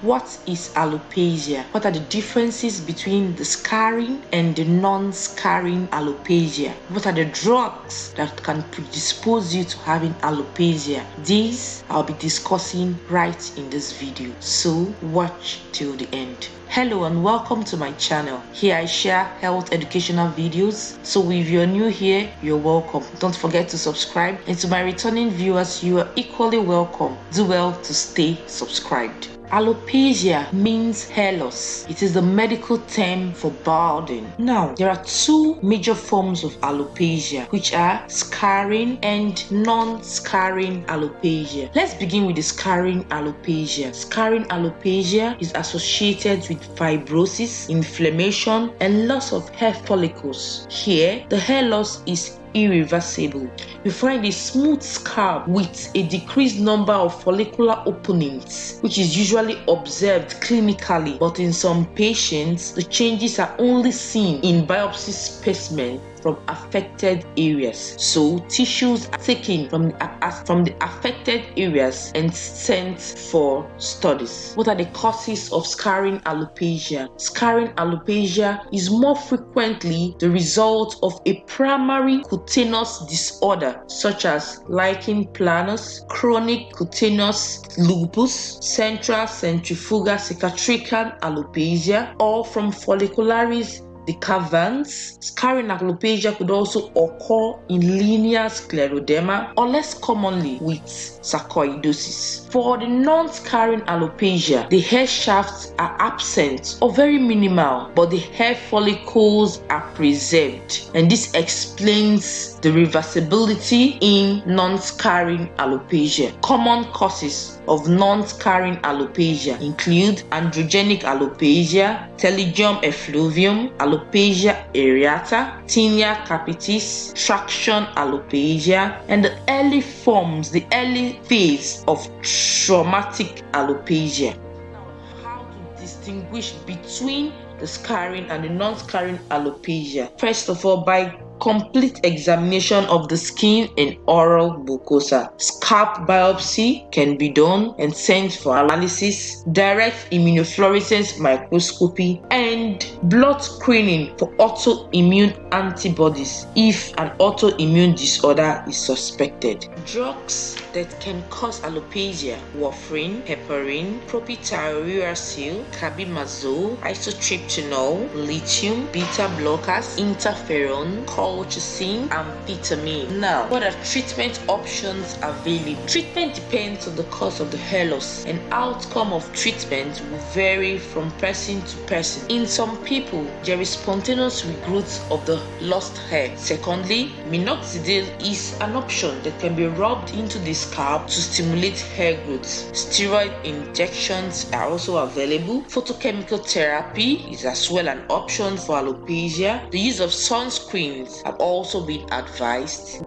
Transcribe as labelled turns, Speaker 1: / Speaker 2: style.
Speaker 1: What is alopecia? What are the differences between the scarring and the non-scarring alopecia? What are the drugs that can predispose you to having alopecia? These I'll be discussing right in this video, so watch till the end. Hello and welcome to my channel. Here I share health educational videos, so if you're new here, you're welcome. Don't forget to subscribe, and to my returning viewers, you are equally welcome. Do well to stay subscribed. Alopecia means hair loss. It is the medical term for balding. Now, there are two major forms of alopecia, which are scarring and non-scarring alopecia. Let's begin with the scarring alopecia. Scarring alopecia is associated with fibrosis, inflammation, and loss of hair follicles. Here, the hair loss is irreversible. You find a smooth scalp with a decreased number of follicular openings, which is usually observed clinically, but in some patients, the changes are only seen in biopsy specimens from affected areas. So tissues are taken from the affected areas and sent for studies. What are the causes of scarring alopecia? Scarring alopecia is more frequently the result of a primary cutaneous disorder such as lichen planus, chronic cutaneous lupus, central centrifugal cicatricial alopecia, or from follicularis decavans. Scarring alopecia could also occur in linear scleroderma, or less commonly with sarcoidosis. For the non-scarring alopecia, the hair shafts are absent or very minimal, but the hair follicles are preserved, and this explains the reversibility in non-scarring alopecia. Common causes of non-scarring alopecia include androgenic alopecia, telogium effluvium, alopecia areata, tinea capitis, traction alopecia, and the early phase of traumatic alopecia. Now, how to distinguish between the scarring and the non-scarring alopecia? First of all, by complete examination of the skin and oral mucosa. Scalp biopsy can be done and sent for analysis, direct immunofluorescence microscopy, and blood screening for autoimmune antibodies if an autoimmune disorder is suspected. Drugs that can cause alopecia: warfarin, heparin, propyltyrosine, carbimazole, isotretinoin, lithium, beta blockers, interferon, colchicine, and vitamin. Now, what are treatment options available? Treatment depends on the cause of the hair loss, and outcome of treatment will vary from person to person. In some people, there is spontaneous regrowth of the lost hair. Secondly, minoxidil is an option that can be rubbed into the scalp to stimulate hair growth. Steroid injections are also available. Photochemical therapy is as well an option for alopecia. The use of sunscreens have also been advised.